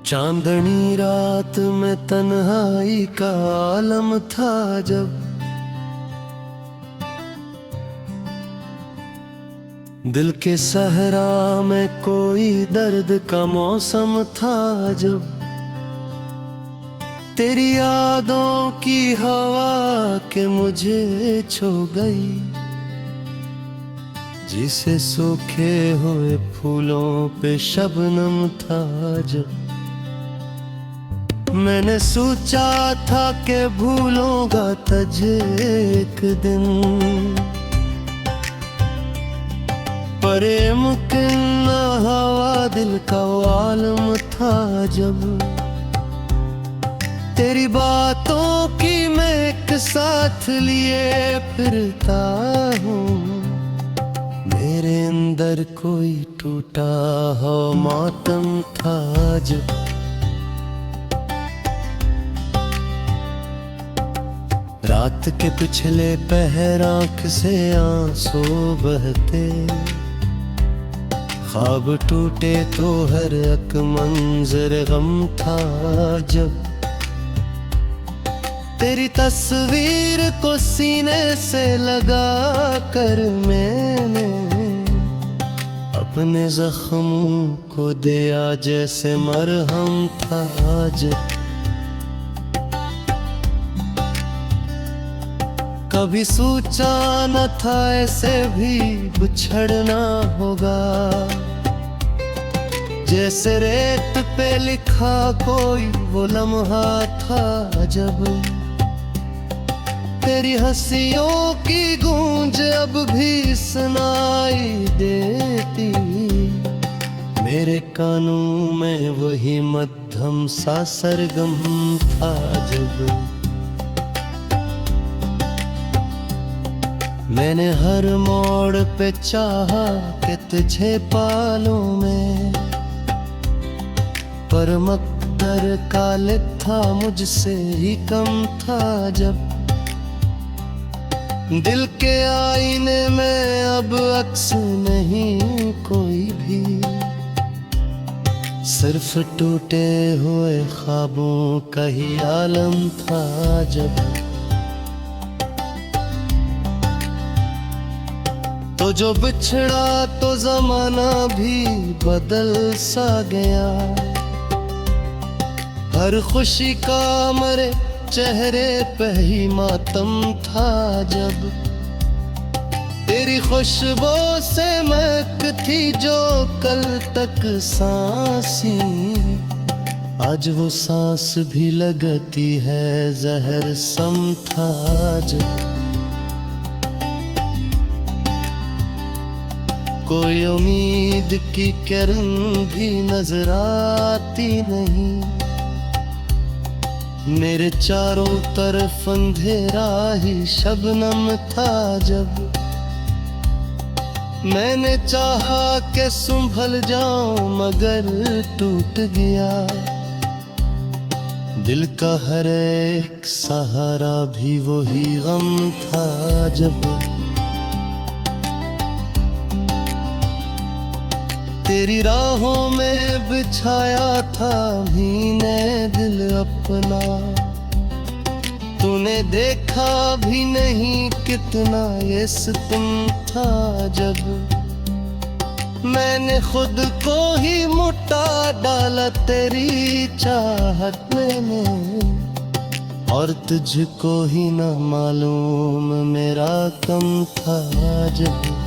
चांदनी रात में तन्हाई का आलम था जब, दिल के सहरा में कोई दर्द का मौसम था जब, तेरी यादों की हवा के मुझे छू गई, जिसे सूखे हुए फूलों पे शबनम था जब। मैंने सोचा था कि भूलूंगा तुझे एक दिन, पर ये मुमकिन न हवा दिल का आलम था जब। तेरी बातों की मैं एक साथ लिए फिरता हूँ, मेरे अंदर कोई टूटा हो मातम था जब। रात के पिछले पहर आँख से आंसू बहते, ख्वाब टूटे तो हर एक मंजर गम था जब। तेरी तस्वीर को सीने से लगा कर मैंने अपने जख्मों को दिया जैसे मरहम था जब। कभी सोचा न था ऐसे भी बिछड़ना होगा, जैसे रेत पे लिखा कोई वो लम्हा था जब। तेरी हंसियों की गूंज अब भी सुनाई देती, मेरे कानों में वही मध्यम सा सरगम था जब। मैंने हर मोड़ पे चाहा कि तुझे पालूं मैं, पर मकदर का लिखा मुझसे ही कम था जब। दिल के आईने में अब अक्स नहीं कोई भी, सिर्फ टूटे हुए ख्वाबों का ही आलम था जब। तो जो बिछड़ा तो जमाना भी बदल सा गया, हर खुशी का मेरे चेहरे पे ही मातम था जब। तेरी खुशबू से महकती जो कल तक सांसी, आज वो सांस भी लगती है जहर सम था जब। कोई उम्मीद की किरण भी नजर आती नहीं, मेरे चारों तरफ अंधेरा ही शबनम था जब। मैंने चाहा कि संभल जाऊं मगर टूट गया, दिल का हर एक सहारा भी वही गम था जब। तेरी राहों में बिछाया था भीने दिल अपना, तूने देखा भी नहीं कितना ये सितम था जब। मैंने खुद को ही मुटा डाला तेरी चाहत में, और तुझको ही न मालूम मेरा कम था जब।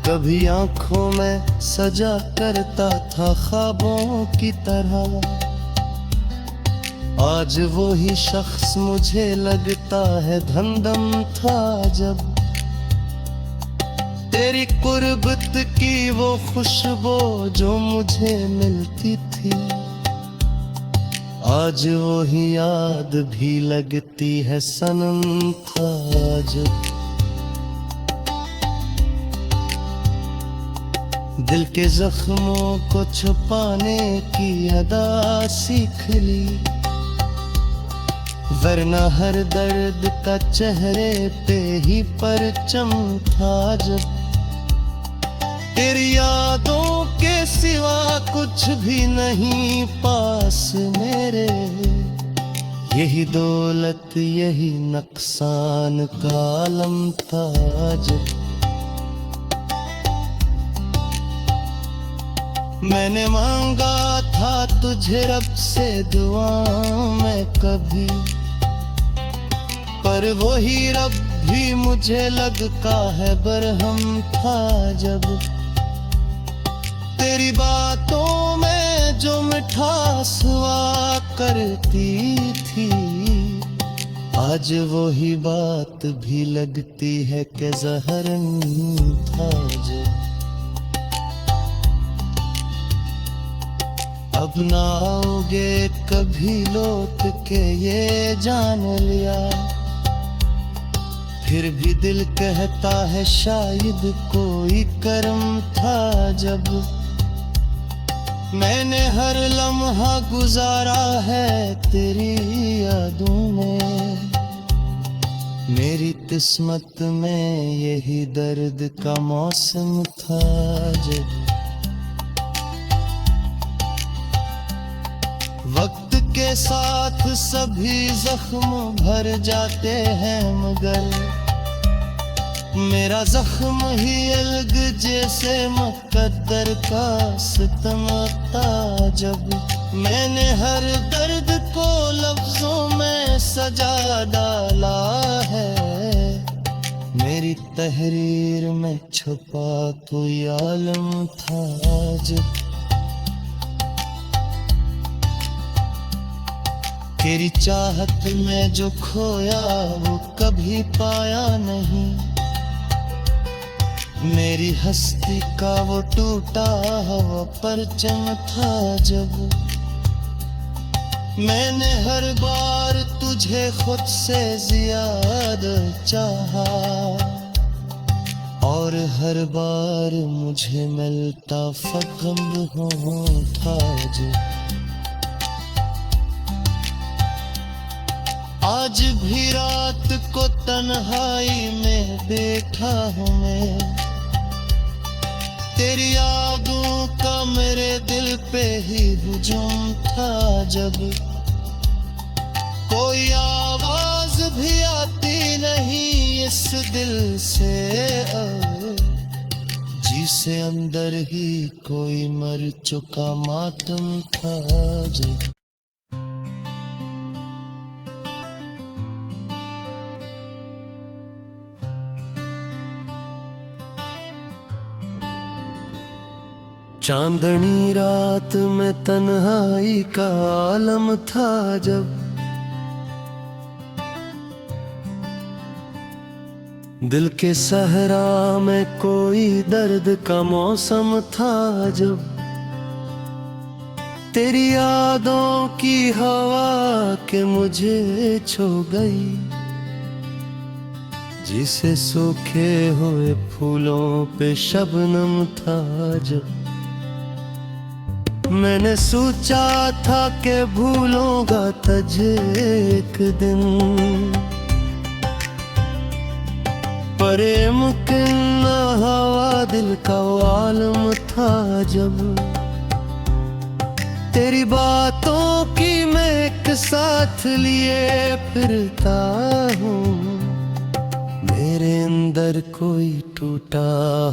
कभी आंखों में सजा करता था ख्वाबों की तरह, आज वो ही शख्स मुझे लगता है धमधम था जब। तेरी कुर्बत की वो खुशबू जो मुझे मिलती थी, आज वो ही याद भी लगती है सनम था जब। दिल के जख्मों को छुपाने की अदा सीख ली, वरना हर दर्द का चेहरे पे ही परचम था जब। तेरी यादों के सिवा कुछ भी नहीं पास मेरे। यही दौलत यही नुकसान का आलम था जब। मैंने मांगा था तुझे रब से दुआ में कभी, पर वही रब भी मुझे लगता है बरहम था जब। तेरी बातों में जो मिठास हुआ करती थी, आज वही बात भी लगती है कि जहर था जब। अब ना आओगे कभी लौट के ये जान लिया, फिर भी दिल कहता है शायद कोई कर्म था जब। मैंने हर लम्हा गुजारा है तेरी यादों में, मेरी किस्मत में यही दर्द का मौसम था जब। वक्त के साथ सभी जख्म भर जाते हैं, मगर मेरा जख्म ही अलग जैसे मुकद्दर का सितम था जब। मैंने हर दर्द को लफ्जों में सजा डाला है, मेरी तहरीर में छुपा कोई आलम था जब। तेरी चाहत में जो खोया वो कभी पाया नहीं, मेरी हस्ती का वो टूटा हुआ परचम था जब। मैंने हर बार तुझे खुद से ज्यादा चाहा, और हर बार मुझे मिलता फगम था जब। आज भी रात को तन्हाई में बैठा हूँ मैं, तेरी यादों का मेरे दिल पे ही हुजूम था जब। कोई आवाज भी आती नहीं इस दिल से जिसे अंदर ही कोई मर चुका मातम था जब। चांदनी रात में तन्हाई का आलम था जब। दिल के सहरा में कोई दर्द का मौसम था जब। तेरी यादों की हवा के मुझे छू गई, जिसे सूखे हुए फूलों पे शबनम था जब। मैंने सोचा था कि भूलूंगा तुझे एक दिन, पर मुमकिन न हवा दिल का आलम था जब। तेरी बातों की मैं एक साथ लिए फिरता हूँ, मेरे अंदर कोई टूटा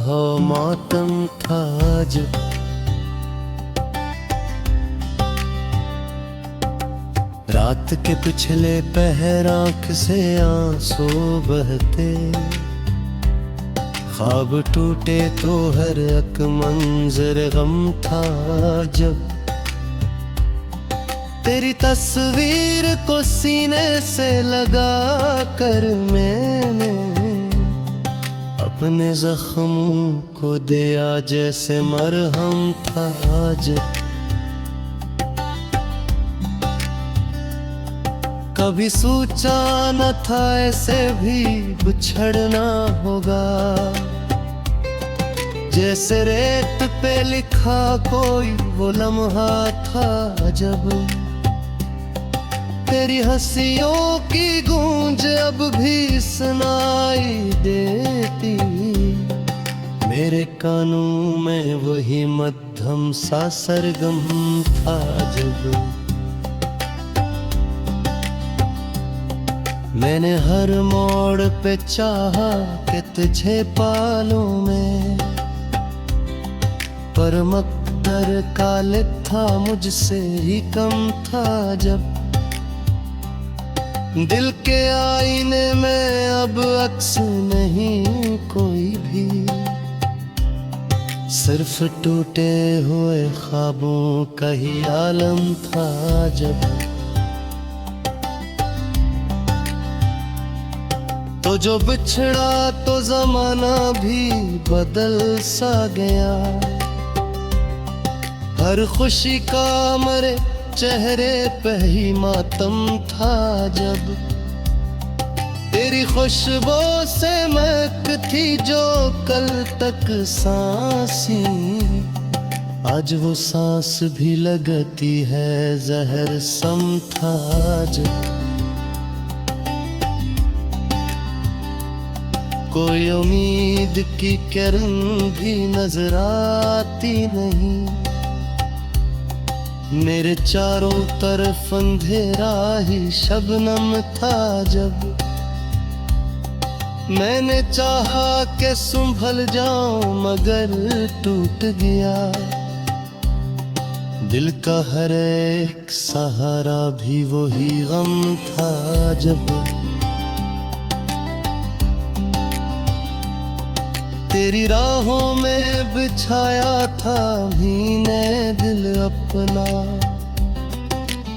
हो मातम था जब। रात के पिछले पहर आँख से आंसू बहते, ख्वाब टूटे तो हर एक मंजर गम था जब। तेरी तस्वीर को सीने से लगा कर मैंने अपने जख्मों को दिया जैसे मरहम था जब। कभी सोचा न था ऐसे भी बिछड़ना होगा, जैसे रेत पे लिखा कोई वो लम्हा था जब। तेरी हंसियों की गूंज अब भी सुनाई देती, मेरे कानों में वही मध्यम सा सरगम था जब मैंने हर मोड़ पे चाहा कि तुझे पालूं मैं, पर मकदर का लिखा मुझसे ही कम था जब दिल के आईने में अब अक्स नहीं कोई भी, सिर्फ टूटे हुए ख्वाबों का ही आलम था जब। तो जो बिछड़ा तो जमाना भी बदल सा गया, हर खुशी का मरे चेहरे पे ही मातम था जब तेरी खुशबू से महकती जो कल तक सांसी, आज वो सांस भी लगती है जहर सम था जब। कोई उम्मीद की किरण भी नजर आती नहीं, मेरे चारों तरफ अंधेरा ही शबनम था जब मैंने चाहा कि संभल जाऊं मगर टूट गया, दिल का हर एक सहारा भी वही गम था जब। तेरी राहों में बिछाया था भीने दिल अपना,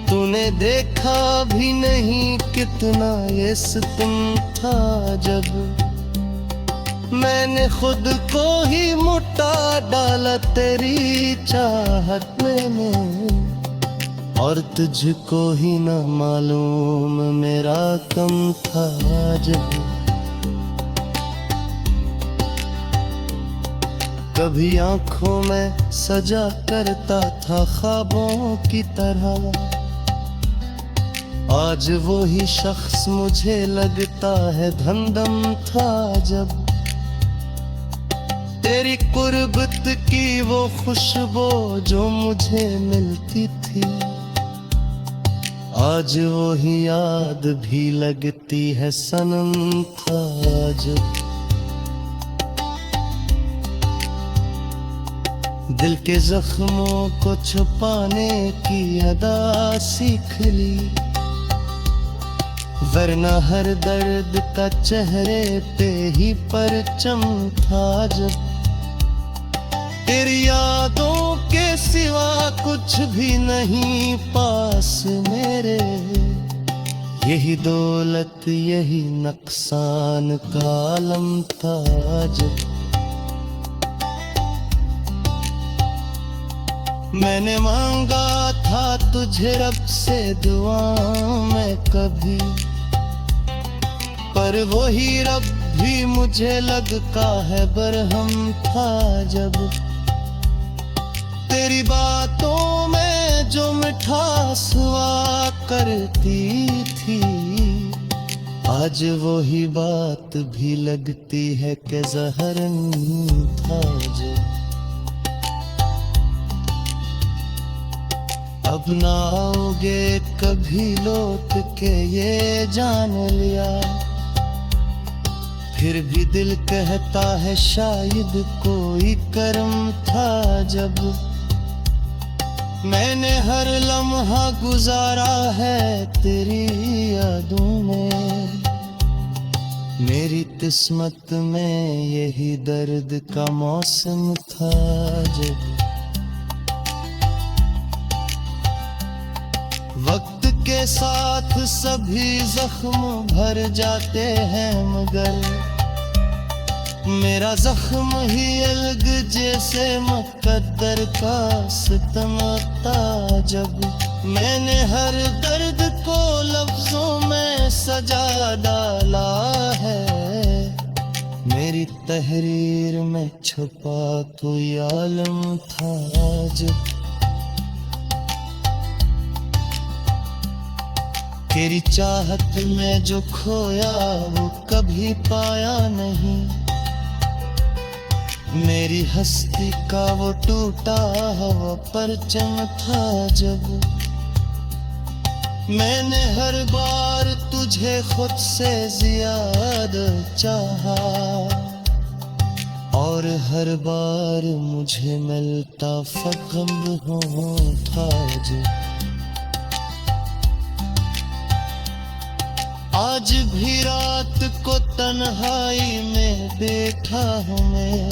तूने देखा भी नहीं कितना ये सितम था जब मैंने खुद को ही मुटा डाला तेरी चाहत में, और तुझको ही न मालूम मेरा कम था जब। कभी आंखों में सजा करता था ख्वाबों की तरह, आज वो ही शख्स मुझे लगता है धमधम था जब तेरी कुर्बत की वो खुशबू जो मुझे मिलती थी, आज वो ही याद भी लगती है सनम था जब। दिल के जख्मों को छुपाने की अदा सीख ली, वरना हर दर्द का चेहरे पे ही परचम था जब तेरी यादों के सिवा कुछ भी नहीं पास मेरे, यही दौलत यही नुकसान का आलम था जब। मैंने मांगा था तुझे रब से दुआ में कभी, पर वही रब भी मुझे लगता है बरहम था जब तेरी बातों में जो मिठास हुआ करती थी, आज वही बात भी लगती है कि जहर था जब। अब ना आओगे कभी लौट के ये जान लिया, फिर भी दिल कहता है शायद कोई कर्म था जब मैंने हर लम्हा गुजारा है तेरी यादों में, मेरी किस्मत में यही दर्द का मौसम था जब। वक्त के साथ सभी जख्म भर जाते हैं मगर मेरा जख्म ही अलग जैसे मुकद्दर का सितम था जब मैंने हर दर्द को लफ्जों में सजा डाला है, मेरी तहरीर में छुपा कोई आलम था जब तेरी चाहत में जो खोया वो कभी पाया नहीं, मेरी हस्ती का वो टूटा हवा परचम था जब मैंने हर बार तुझे खुद से ज्यादा चाहा, और हर बार मुझे मिलता फगम था जो आज भी रात को तन्हाई में बैठा हूँ मैं,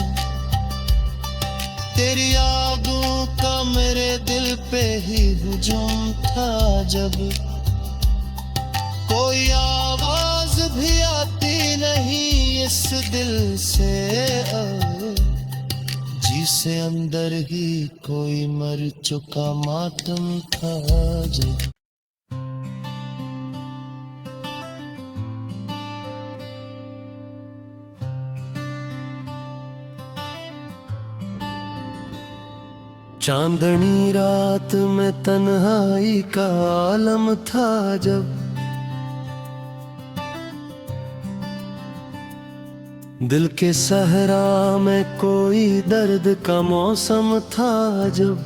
तेरी यादों का मेरे दिल पे ही हुजूम था जब कोई आवाज भी आती नहीं इस दिल से जिसे अंदर ही कोई मर चुका मातम था जब। चांदनी रात में तन्हाई का आलम था जब दिल के सहरा में कोई दर्द का मौसम था जब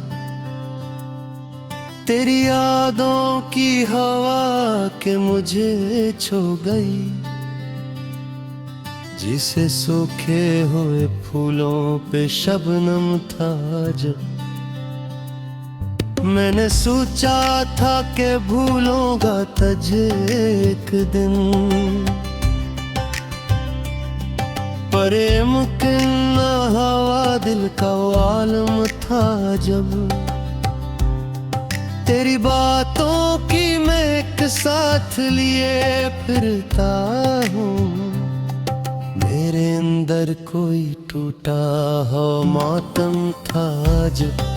तेरी यादों की हवा के मुझे छू गई, जिसे सूखे हुए फूलों पे शबनम था जब मैंने सोचा था कि भूलूंगा तुझे एक दिन, पर मुमकिन न हवा दिल का आलम था जब तेरी बातों की मैं एक साथ लिए फिरता हूँ, मेरे अंदर कोई टूटा हो मातम था जब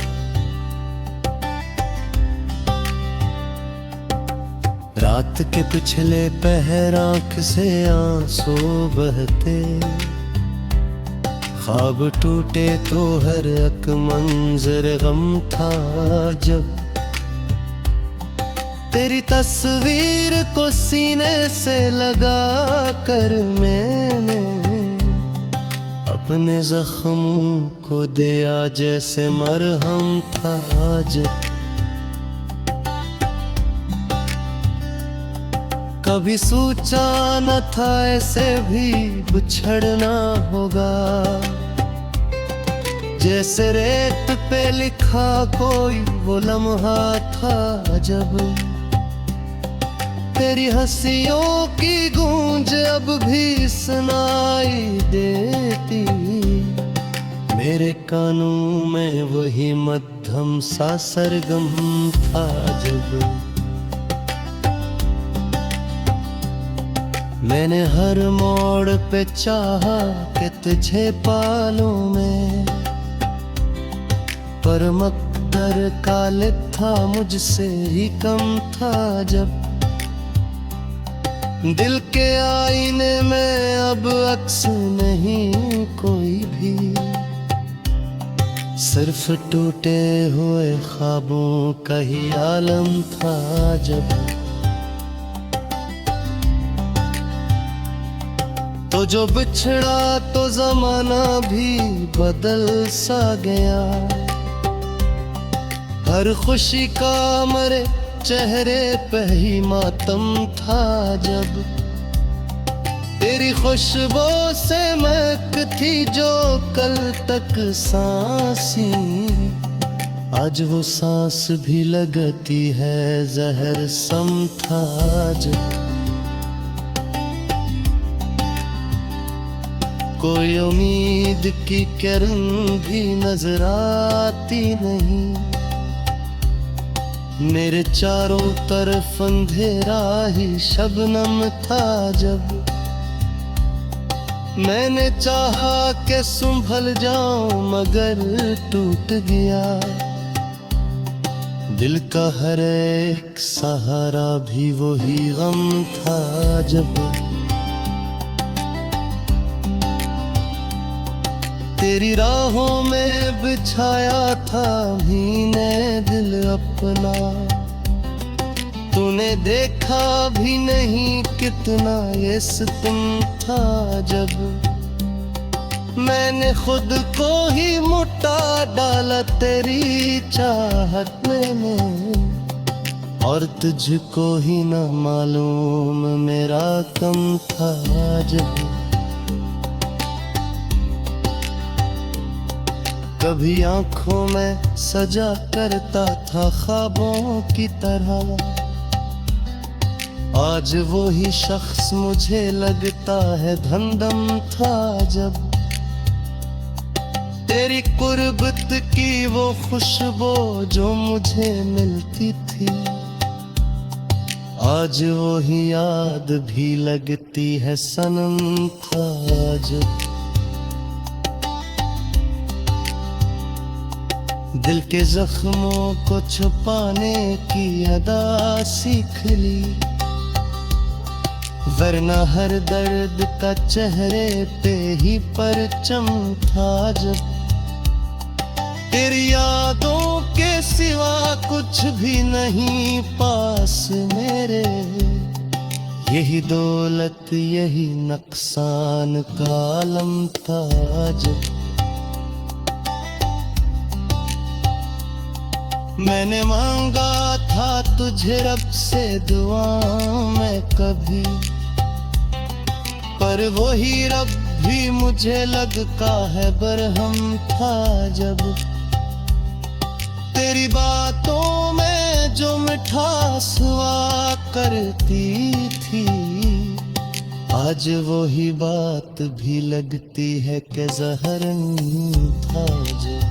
रात के पिछले पहर आँख से आंसू बहते, ख्वाब टूटे तो हर एक मंजर गम था जब तेरी तस्वीर को सीने से लगा कर मैंने अपने जख्मों को दिया जैसे मरहम था जब कभी सोचा न था ऐसे भी बिछड़ना होगा, जैसे रेत पे लिखा कोई वो लम्हा था जब तेरी हंसियों की गूंज अब भी सुनाई देती, मेरे कानों में वही मध्यम सा सरगम था जब मैंने हर मोड़ पे चाहा कि तुझे पालूं मैं, पर मकदर का लिखा मुझसे ही कम था जब दिल के आईने में अब अक्स नहीं कोई भी, सिर्फ टूटे हुए ख्वाबों का ही आलम था जब तो जो बिछड़ा तो जमाना भी बदल सा गया, हर खुशी का मेरे चेहरे पे ही मातम था जब तेरी खुशबू से महकती जो कल तक सांसी, आज वो सांस भी लगती है जहर सम था जब कोई उम्मीद की किरण भी नजर आती नहीं, मेरे चारों तरफ अंधेरा ही शबनम था जब मैंने चाहा कि संभल जाऊं मगर टूट गया, दिल का हर एक सहारा भी वही गम था जब तेरी राहों में बिछाया था भीने दिल अपना, तूने देखा भी नहीं कितना ये सितम था जब मैंने खुद को ही मुटा डाला तेरी चाहत में, और तुझको ही न मालूम मेरा कम था जब। कभी आंखों में सजा करता था ख्वाबों की तरह, आज वो ही शख्स मुझे लगता है धमधम था जब। तेरी कुर्बत की वो खुशबू जो मुझे मिलती थी, आज वो ही याद भी लगती है सनम था जब। दिल के जख्मों को छुपाने की अदा सीख ली, वरना हर दर्द का चेहरे पे ही परचम था जब। तेरी यादों के सिवा कुछ भी नहीं पास मेरे, यही दौलत यही नुकसान का आलम था जब। मैंने मांगा था तुझे रब से दुआ में कभी, पर वही रब भी मुझे लगता है बरहम था जब। तेरी बातों में जो मिठास हुआ करती थी, आज वही बात भी लगती है कि जहर था जब।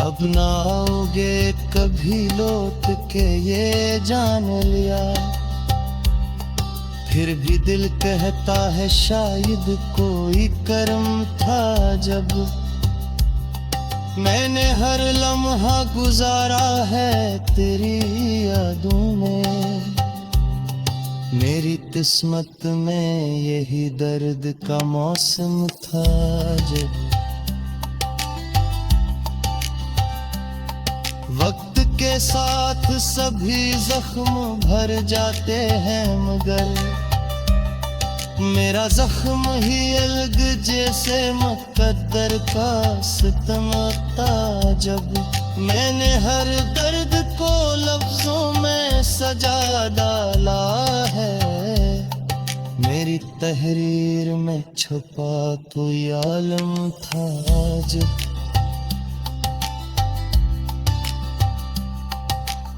अब ना आओगे कभी लौट के ये जान लिया, फिर भी दिल कहता है शायद कोई कर्म था जब। मैंने हर लम्हा गुजारा है तेरी यादों में, मेरी किस्मत में यही दर्द का मौसम था जब। वक्त के साथ सभी जख्म भर जाते हैं, मगर मेरा जख्म ही अलग जैसे मुकद्दर का सितम था जब। मैंने हर दर्द को लफ्जों में सजा डाला है, मेरी तहरीर में छुपा कोई आलम था जब।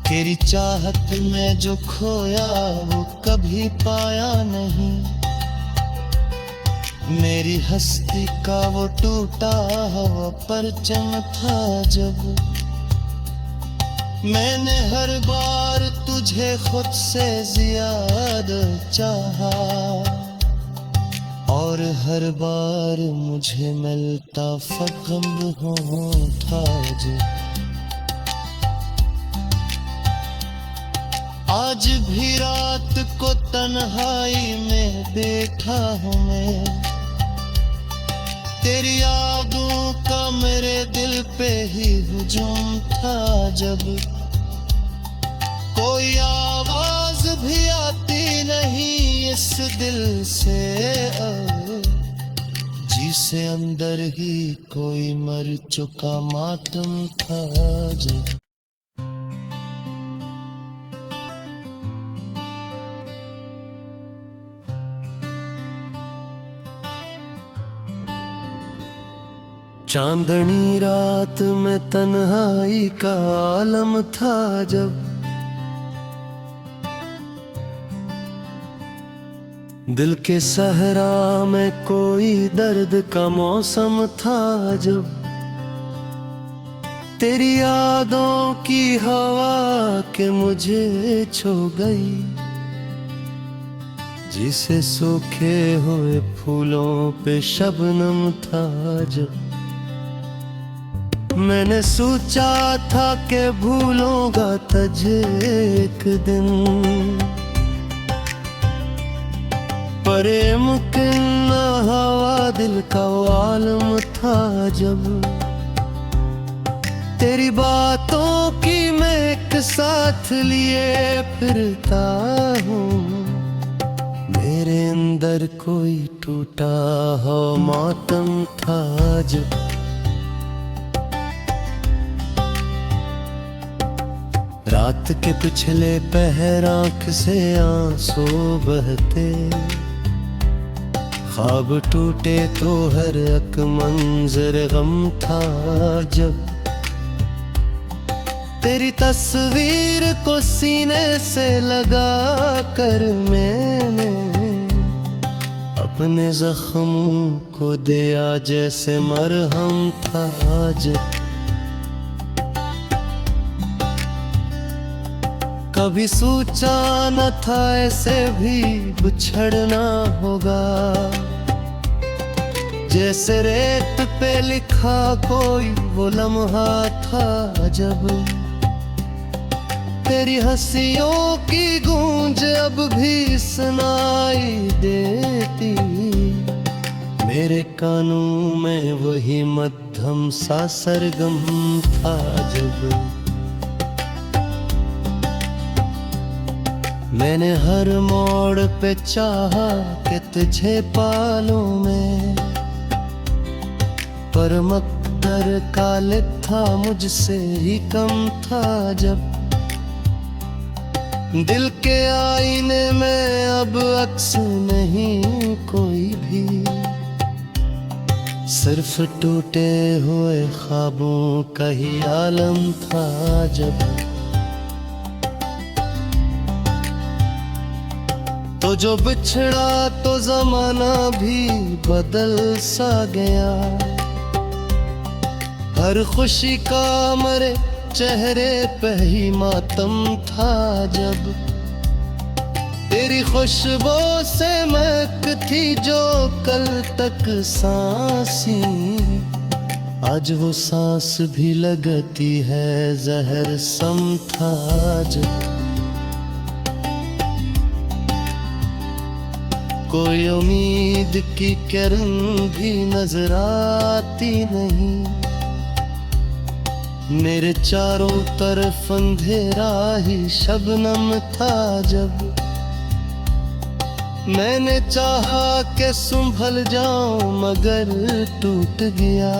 तेरी चाहत में जो खोया वो कभी पाया नहीं, मेरी हस्ती का वो टूटा हुआ परचम था जब। मैंने हर बार तुझे खुद से ज्यादा चाहा, और हर बार मुझे मिलता फख्र था जब। आज भी रात को तन्हाई में बैठा हूँ मैं, तेरी यादों का मेरे दिल पे ही हुजूम था जब। कोई आवाज भी आती नहीं इस दिल से जिसे अंदर ही कोई मर चुका मातम था जब। चांदनी रात में तन्हाई का आलम था जब। दिल के सहरा में कोई दर्द का मौसम था जब। तेरी यादों की हवा के मुझे छू गई, जिसे सूखे हुए फूलों पे शबनम था जब। मैंने सोचा था कि भूलूंगा तुझे एक दिन, पर मुमकिन न हवा दिल का आलम था जब। तेरी बातों की मैं एक साथ लिए फिरता हूँ, मेरे अंदर कोई टूटा हो मातम था जो रात के पिछले पहर आँख से आंसू बहते, ख्वाब टूटे तो हर एक मंजर गम था जब तेरी तस्वीर को सीने से लगा कर मैंने अपने जख्मों को दिया जैसे मरहम था जब कभी सोचा न था ऐसे भी बिछड़ना होगा, जैसे रेत पे लिखा कोई वो लम्हा था जब तेरी हंसियों की गूंज अब भी सुनाई देती, मेरे कानों में वही मध्यम सा सरगम था जब मैंने हर मोड़ पे चाहा कि तुझे पालूं मैं, पर मकदर का लिखा मुझसे ही कम था जब दिल के आईने में अब अक्स नहीं कोई भी, सिर्फ टूटे हुए ख्वाबों का ही आलम था जब तो जो बिछड़ा तो जमाना भी बदल सा गया, हर खुशी का मरे चेहरे पे ही मातम था जब तेरी खुशबू से महकती जो कल तक सांसी, आज वो सांस भी लगती है जहर सम था जब कोई उम्मीद की किरण भी नजर आती नहीं, मेरे चारों तरफ अंधेरा ही शबनम था जब मैंने चाहा कि संभल जाऊं मगर टूट गया,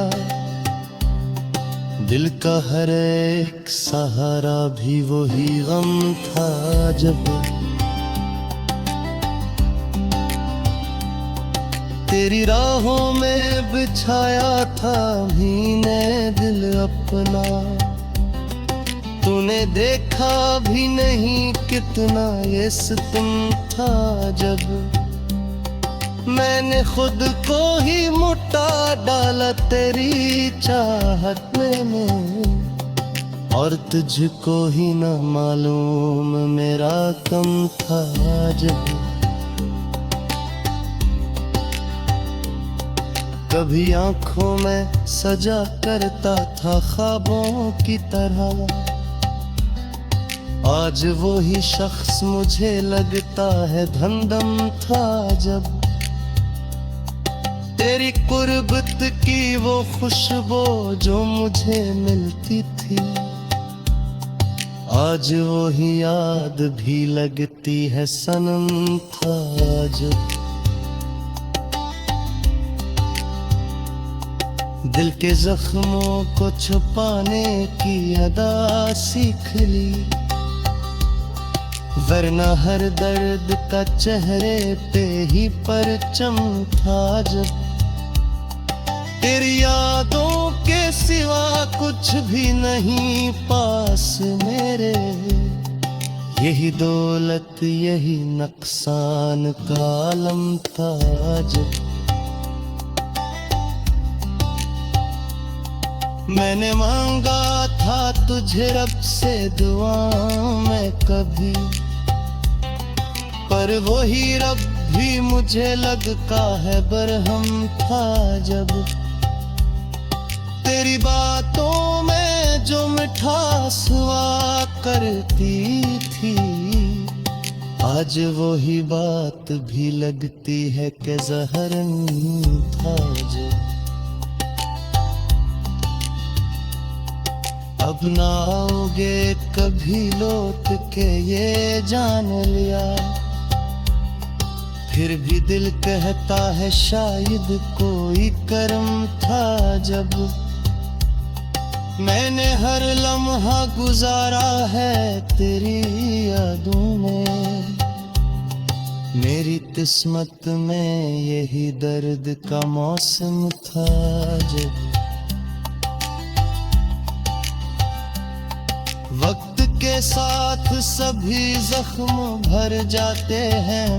दिल का हर एक सहारा भी वही गम था जब तेरी राहों में बिछाया था भीने दिल अपना, तूने देखा भी नहीं कितना ये सितम था जब मैंने खुद को ही मुटा डाला तेरी चाहत में, और तुझको ही न मालूम मेरा कम था जब कभी आंखों में सजा करता था ख्वाबों की तरह, आज वो ही शख्स मुझे लगता है धमधम था जब तेरी कुर्बत की वो खुशबू जो मुझे मिलती थी, आज वो ही याद भी लगती है सनम था जब दिल के जख्मों को छुपाने की अदा सीख ली, वरना हर दर्द का चेहरे पे ही परचम था जब तेरी यादों के सिवा कुछ भी नहीं पास मेरे, यही दौलत यही नुकसान का आलम था जब मैंने मांगा था तुझे रब से दुआ में कभी, पर वही रब भी मुझे लगता है बरहम था जब तेरी बातों में जो मिठास हुआ करती थी, आज वही बात भी लगती है कि जहर था जब अब ना आओगे कभी लौट के ये जान लिया, फिर भी दिल कहता है शायद कोई कर्म था जब मैंने हर लम्हा गुजारा है तेरी यादों में। मेरी किस्मत में यही दर्द का मौसम था जब वक्त के साथ सभी जख्म भर जाते हैं।